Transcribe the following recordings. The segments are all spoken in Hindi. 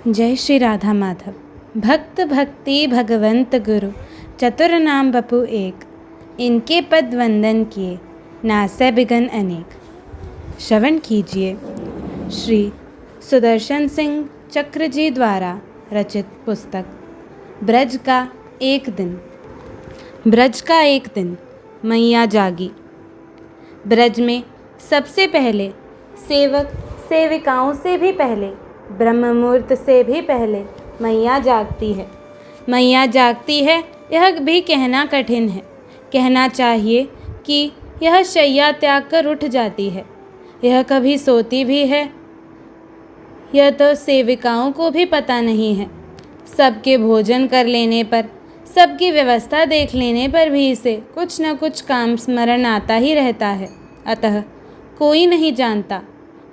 जय श्री राधा माधव। भक्त भक्ति भगवंत गुरु चतुर नाम बपु एक, इनके पद वंदन किए नासै बिघन अनेक। श्रवण कीजिए श्री सुदर्शन सिंह चक्र जी द्वारा रचित पुस्तक ब्रज का एक दिन। ब्रज का एक दिन मैया जागी। ब्रज में सबसे पहले सेवक सेविकाओं से भी पहले, ब्रह्म मुहूर्त से भी पहले मैया जागती है। मैया जागती है यह भी कहना कठिन है। कहना चाहिए कि यह शैया त्याग कर उठ जाती है। यह कभी सोती भी है यह तो सेविकाओं को भी पता नहीं है। सबके भोजन कर लेने पर, सबकी व्यवस्था देख लेने पर भी इसे कुछ न कुछ काम स्मरण आता ही रहता है। अतः कोई नहीं जानता,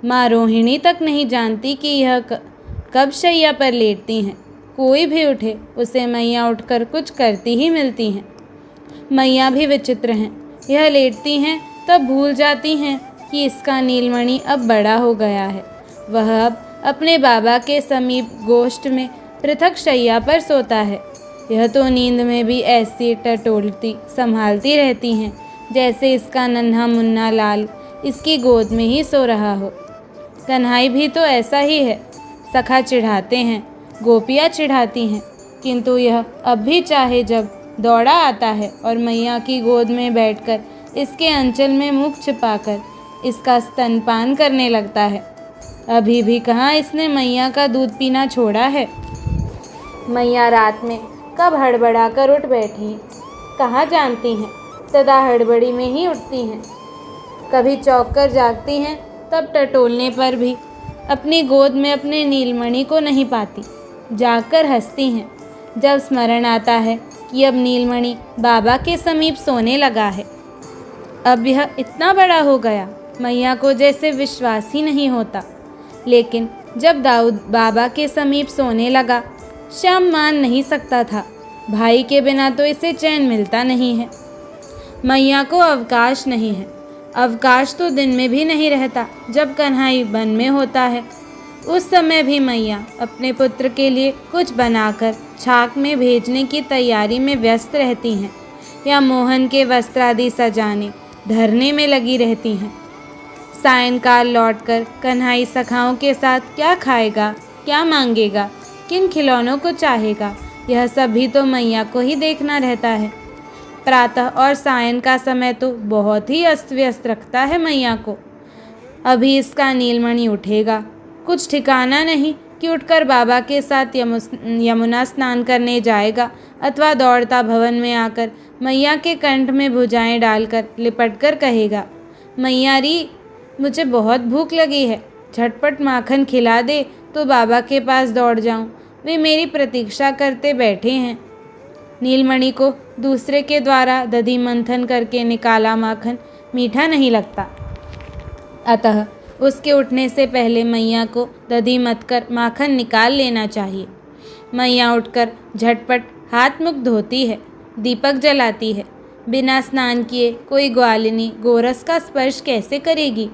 माँ रोहिणी तक नहीं जानती कि यह कब शैया पर लेटती हैं। कोई भी उठे उसे मैया उठकर कुछ करती ही मिलती हैं। मैया भी विचित्र हैं। यह लेटती हैं तब भूल जाती हैं कि इसका नीलमणि अब बड़ा हो गया है। वह अब अपने बाबा के समीप गोष्ठ में पृथक शैया पर सोता है। यह तो नींद में भी ऐसी टटोलती संभालती रहती हैं जैसे इसका नन्हा मुन्ना लाल इसकी गोद में ही सो रहा हो। कन्हई भी तो ऐसा ही है। सखा चिढ़ाते हैं, गोपियाँ चिढ़ाती हैं, किंतु यह अब भी चाहे जब दौड़ा आता है और मैया की गोद में बैठकर इसके अंचल में मुख छिपाकर इसका स्तनपान करने लगता है। अभी भी कहाँ इसने मैया का दूध पीना छोड़ा है। मैया रात में कब हड़बड़ा कर उठ बैठी कहाँ जानती हैं। सदा हड़बड़ी में ही उठती हैं। कभी चौंक कर जागती हैं तब टटोलने पर भी अपनी गोद में अपने नीलमणि को नहीं पाती। जागकर हंसती हैं जब स्मरण आता है कि अब नीलमणि बाबा के समीप सोने लगा है। अब यह इतना बड़ा हो गया, मैया को जैसे विश्वास ही नहीं होता। लेकिन जब दाऊद बाबा के समीप सोने लगा, श्याम मान नहीं सकता था। भाई के बिना तो इसे चैन मिलता नहीं है। मैया को अवकाश नहीं है। अवकाश तो दिन में भी नहीं रहता जब कन्हई वन में होता है। उस समय भी मैया अपने पुत्र के लिए कुछ बनाकर छाक में भेजने की तैयारी में व्यस्त रहती हैं या मोहन के वस्त्र आदि सजाने धरने में लगी रहती हैं। सायंकाल लौटकर कन्हई सखाओं के साथ क्या खाएगा, क्या मांगेगा, किन खिलौनों को चाहेगा, यह सब भी तो मैया को ही देखना रहता है। प्रातः और सायं का समय तो बहुत ही अस्त व्यस्त रखता है मैया को। अभी इसका नीलमणि उठेगा, कुछ ठिकाना नहीं कि उठकर बाबा के साथ यमुना स्नान करने जाएगा अथवा दौड़ता भवन में आकर मैया के कंठ में भुजाएं डालकर लिपटकर कहेगा, मैया री मुझे बहुत भूख लगी है, झटपट माखन खिला दे तो बाबा के पास दौड़ जाऊं, वे मेरी प्रतीक्षा करते बैठे हैं। नीलमणि को दूसरे के द्वारा दधी मंथन करके निकाला माखन मीठा नहीं लगता। अतः उसके उठने से पहले मैया को दधी मथ कर माखन निकाल लेना चाहिए। मैया उठकर झटपट हाथ मुख धोती है, दीपक जलाती है। बिना स्नान किए कोई ग्वालिनी गोरस का स्पर्श कैसे करेगी।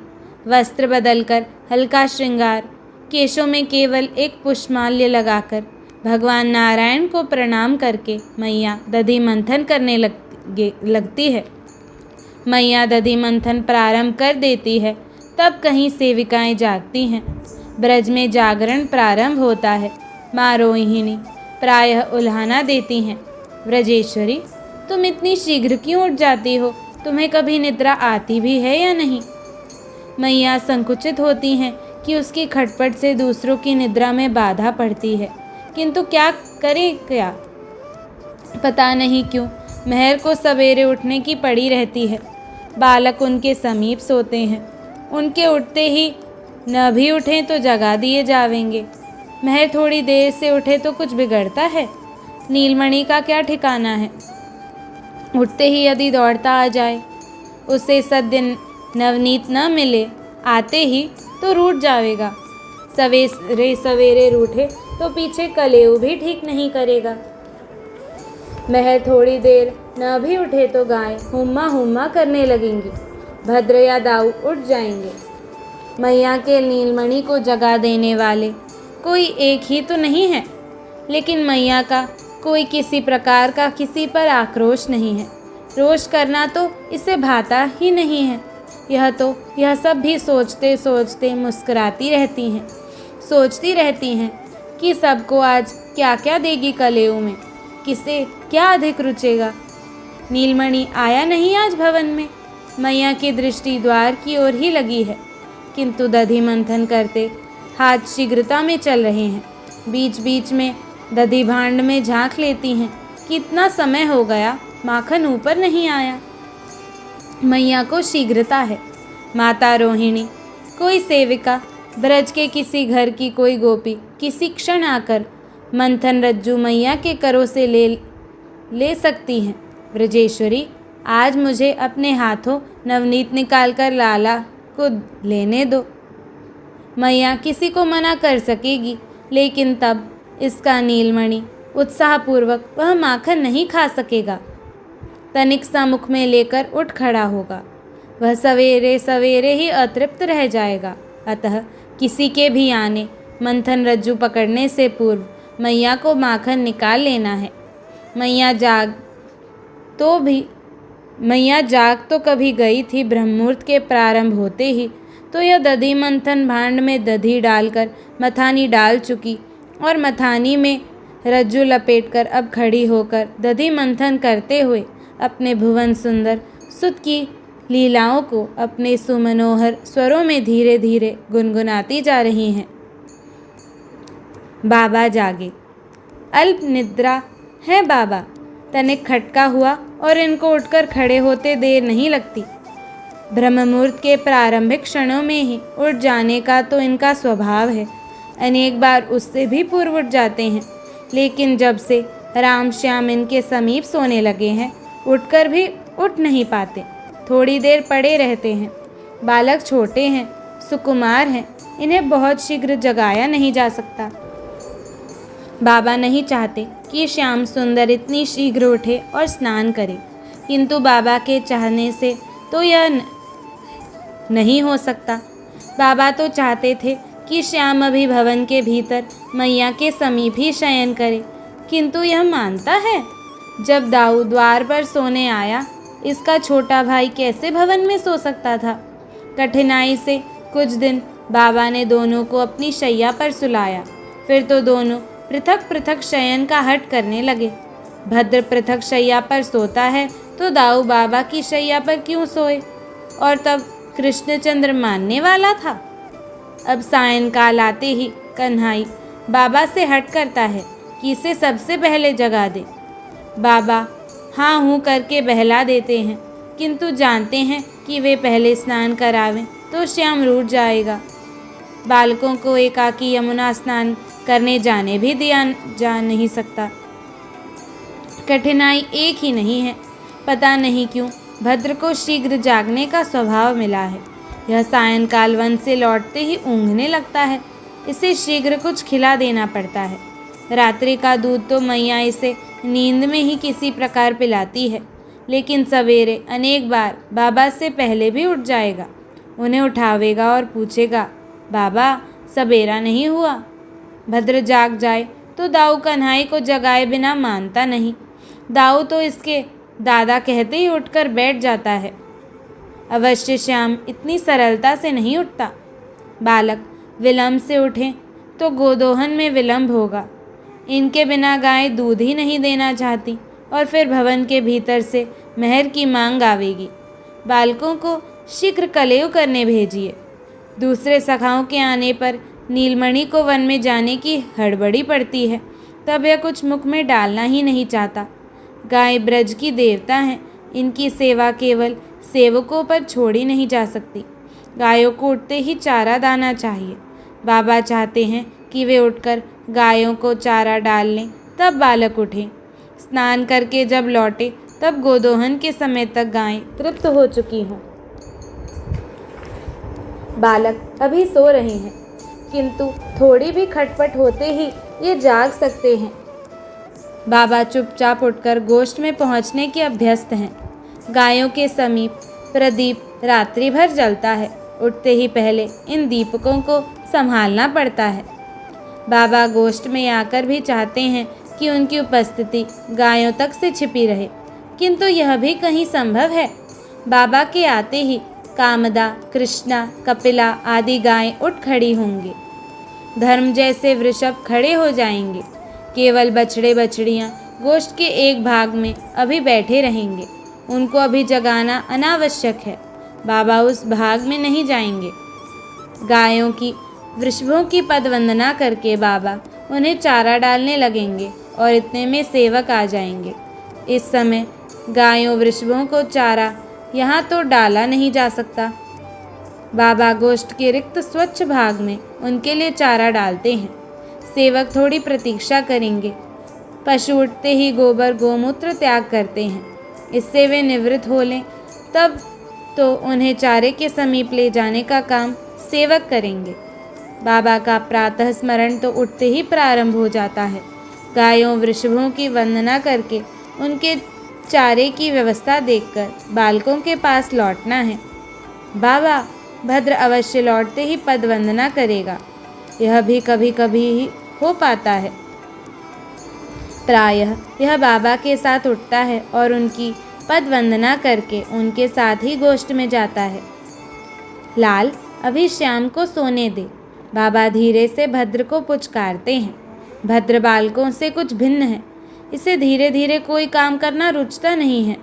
वस्त्र बदलकर हल्का श्रृंगार, केशों में केवल एक पुष्पमाल्य लगाकर भगवान नारायण को प्रणाम करके मैया दधी मंथन करने लगती है। मैया दधी मंथन प्रारंभ कर देती है तब कहीं सेविकाएं जागती हैं। ब्रज में जागरण प्रारंभ होता है। माँ रोहिणी प्रायः उल्हाना देती हैं, व्रजेश्वरी तुम इतनी शीघ्र क्यों उठ जाती हो, तुम्हें कभी निद्रा आती भी है या नहीं। मैया संकुचित होती हैं कि उसकी खटपट से दूसरों की निद्रा में बाधा पड़ती है, किंतु क्या करें क्या। पता नहीं क्यों महर को सवेरे उठने की पड़ी रहती है। बालक उनके समीप सोते हैं, उनके उठते ही न भी उठें तो जगा दिए जावेंगे। महर थोड़ी देर से उठे तो कुछ बिगड़ता है। नीलमणि का क्या ठिकाना है। उठते ही यदि दौड़ता आ जाए, उसे सद्दिन नवनीत न मिले, आते ही तो रूठ जाएगा। सवेरे सवेरे रूठे तो पीछे कलेऊ भी ठीक नहीं करेगा। महर थोड़ी देर न भी उठे तो गाय हुम्मा हुम्मा करने लगेंगी। भद्र या दाऊ उठ जाएंगे। मैया के नीलमणि को जगा देने वाले कोई एक ही तो नहीं है, लेकिन मैया का कोई किसी प्रकार का किसी पर आक्रोश नहीं है। रोष करना तो इसे भाता ही नहीं है। यह सब भी सोचते सोचते मुस्कुराती रहती हैं। सोचती रहती हैं कि सबको आज क्या क्या देगी कलेऊ में, किसे क्या अधिक रुचेगा। नीलमणि आया नहीं आज भवन में। मैया की दृष्टि द्वार की ओर ही लगी है, किंतु दधि मंथन करते हाथ शीघ्रता में चल रहे हैं। बीच बीच में दधि भांड में झांक लेती हैं। कितना समय हो गया, माखन ऊपर नहीं आया। मैया को शीघ्रता है। माता रोहिणी, कोई सेविका, ब्रज के किसी घर की कोई गोपी किसी क्षण आकर मंथन रज्जू मैया के करों से ले सकती हैं। ब्रजेश्वरी, आज मुझे अपने हाथों नवनीत निकालकर लाला को लेने दो। मैया किसी को मना कर सकेगी, लेकिन तब इसका नीलमणि उत्साहपूर्वक वह माखन नहीं खा सकेगा। तनिक सा मुख में लेकर उठ खड़ा होगा। वह सवेरे सवेरे ही अतृप्त रह जाएगा। अतः किसी के भी आने मंथन रज्जू पकड़ने से पूर्व मैया को माखन निकाल लेना है। मैया जाग तो कभी गई थी ब्रह्मुहूर्त के प्रारंभ होते ही, तो यह दधि मंथन भांड में दधि डालकर मथानी डाल चुकी और मथानी में रज्जू लपेटकर अब खड़ी होकर दधि मंथन करते हुए अपने भुवन सुंदर सुत की लीलाओं को अपने सुमनोहर स्वरों में धीरे धीरे गुनगुनाती जा रही हैं। बाबा जागे। अल्प निद्रा है बाबा। तनिक खटका हुआ और इनको उठकर खड़े होते देर नहीं लगती। ब्रह्ममुहूर्त के प्रारंभिक क्षणों में ही उठ जाने का तो इनका स्वभाव है। अनेक बार उससे भी पूर्व उठ जाते हैं, लेकिन जब से राम श्याम इनके समीप सोने लगे हैं, उठकर भी उठ नहीं पाते। थोड़ी देर पड़े रहते हैं। बालक छोटे हैं, सुकुमार हैं, इन्हें बहुत शीघ्र जगाया नहीं जा सकता। बाबा नहीं चाहते कि श्याम सुंदर इतनी शीघ्र उठे और स्नान करे, किंतु बाबा के चाहने से तो यह नहीं हो सकता। बाबा तो चाहते थे कि श्याम अभी भवन के भीतर मैया के समीप ही शयन करे, किंतु यह मानता है। जब दाऊ द्वार पर सोने आया, इसका छोटा भाई कैसे भवन में सो सकता था। कठिनाई से कुछ दिन बाबा ने दोनों को अपनी शैया पर सुलाया। फिर तो दोनों पृथक पृथक शयन का हट करने लगे। भद्र पृथक शैया पर सोता है तो दाऊ बाबा की शैया पर क्यों सोए। और तब कृष्णचंद्र मानने वाला था। अब सायंकाल आते ही कन्हाई बाबा से हट करता है कि इसे सबसे पहले जगा दे। बाबा हाँ हूँ करके बहला देते हैं, किंतु जानते हैं कि वे पहले स्नान करावें तो श्याम रूठ जाएगा। बालकों को एकाकी यमुना स्नान करने जाने भी दिया जा नहीं सकता। कठिनाई एक ही नहीं है, पता नहीं क्यों भद्र को शीघ्र जागने का स्वभाव मिला है। यह सायंकाल वन से लौटते ही ऊँघने लगता है। इसे शीघ्र कुछ खिला देना पड़ता है। रात्रि का दूध तो मैया इसे नींद में ही किसी प्रकार पिलाती है, लेकिन सवेरे अनेक बार बाबा से पहले भी उठ जाएगा। उन्हें उठावेगा और पूछेगा, बाबा सवेरा नहीं हुआ। भद्र जाग जाए तो दाऊ कन्हाई को जगाए बिना मानता नहीं। दाऊ तो इसके दादा कहते ही उठकर बैठ जाता है। अवश्य श्याम इतनी सरलता से नहीं उठता। बालक विलंब से उठें तो गोदोहन में विलंब होगा। इनके बिना गाय दूध ही नहीं देना चाहती और फिर भवन के भीतर से मेहर की मांग आवेगी। बालकों को शीघ्र कलेव करने भेजिए। दूसरे सखाओं के आने पर नीलमणि को वन में जाने की हड़बड़ी पड़ती है, तब यह कुछ मुख में डालना ही नहीं चाहता। गाय ब्रज की देवता हैं, इनकी सेवा केवल सेवकों पर छोड़ी नहीं जा सकती। गायों को उठते ही चारा दाना चाहिए। बाबा चाहते हैं कि वे उठकर गायों को चारा डाल लें, तब बालक उठें। स्नान करके जब लौटे तब गोदोहन के समय तक गायें तृप्त हो चुकी हों। बालक अभी सो रहे हैं, किंतु थोड़ी भी खटपट होते ही ये जाग सकते हैं। बाबा चुपचाप उठकर गोष्ठ में पहुंचने के अभ्यस्त हैं। गायों के समीप प्रदीप रात्रि भर जलता है। उठते ही पहले इन दीपकों को संभालना पड़ता है। बाबा गोष्ठ में आकर भी चाहते हैं कि उनकी उपस्थिति गायों तक से छिपी रहे, किंतु यह भी कहीं संभव है। बाबा के आते ही कामदा, कृष्णा, कपिला आदि गायें उठ खड़ी होंगी। धर्म जैसे वृषभ खड़े हो जाएंगे। केवल बछड़े बछड़ियाँ गोष्ठ के एक भाग में अभी बैठे रहेंगे। उनको अभी जगाना अनावश्यक है। बाबा उस भाग में नहीं जाएंगे। गायों की, वृषभों की पदवंदना करके बाबा उन्हें चारा डालने लगेंगे और इतने में सेवक आ जाएंगे। इस समय गायों वृषभों को चारा यहाँ तो डाला नहीं जा सकता। बाबा गोष्ठ के रिक्त स्वच्छ भाग में उनके लिए चारा डालते हैं। सेवक थोड़ी प्रतीक्षा करेंगे। पशु उठते ही गोबर गोमूत्र त्याग करते हैं। इससे वे निवृत्त हो लें, तब तो उन्हें चारे के समीप ले जाने का काम सेवक करेंगे। बाबा का प्रातः स्मरण तो उठते ही प्रारंभ हो जाता है। गायों वृषभों की वंदना करके उनके चारे की व्यवस्था देखकर बालकों के पास लौटना है। बाबा भद्र अवश्य लौटते ही पदवंदना करेगा। यह भी कभी कभी ही हो पाता है। प्रायः यह बाबा के साथ उठता है और उनकी पदवंदना करके उनके साथ ही गोष्ठ में जाता है। लाल, अभी श्याम को सोने दे। बाबा धीरे से भद्र को पुचकारते हैं। भद्र बालकों से कुछ भिन्न है। इसे धीरे धीरे कोई काम करना रुचता नहीं है।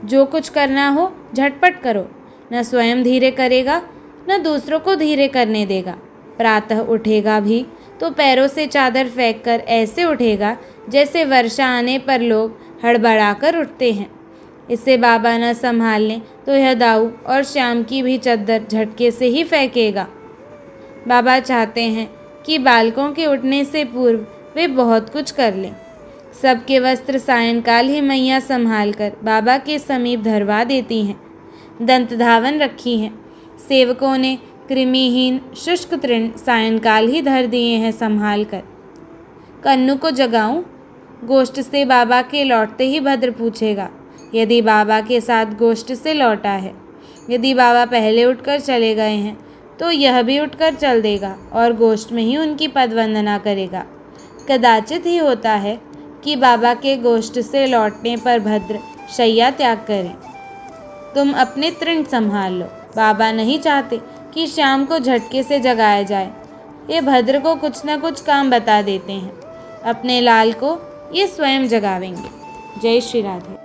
जो कुछ करना हो झटपट करो। न स्वयं धीरे करेगा, न दूसरों को धीरे करने देगा। प्रातः उठेगा भी तो पैरों से चादर फेंककर ऐसे उठेगा जैसे वर्षा आने पर लोग हड़बड़ाकर उठते हैं। इसे बाबा न संभाल लें तो यह दाऊ और श्याम की भी चद्दर झटके से ही फेंकेगा। बाबा चाहते हैं कि बालकों के उठने से पूर्व वे बहुत कुछ कर लें। सबके वस्त्र सायंकाल ही मैया संभाल कर बाबा के समीप धरवा देती हैं। दंत धावन रखी हैं। सेवकों ने कृमिहीन शुष्क तृण सायंकाल ही धर दिए हैं संभाल कर। कन्नू को जगाऊं? गोष्ठ से बाबा के लौटते ही भद्र पूछेगा। यदि बाबा के साथ गोष्ठ से लौटा है, यदि बाबा पहले उठकर चले गए हैं तो यह भी उठकर चल देगा और गोष्ठ में ही उनकी पदवंदना करेगा। कदाचित ही होता है कि बाबा के गोष्ठ से लौटने पर भद्र शैया त्याग करें। तुम अपने तृण संभाल लो। बाबा नहीं चाहते कि श्याम को झटके से जगाया जाए। ये भद्र को कुछ न कुछ काम बता देते हैं। अपने लाल को ये स्वयं जगावेंगे। जय श्री राधे।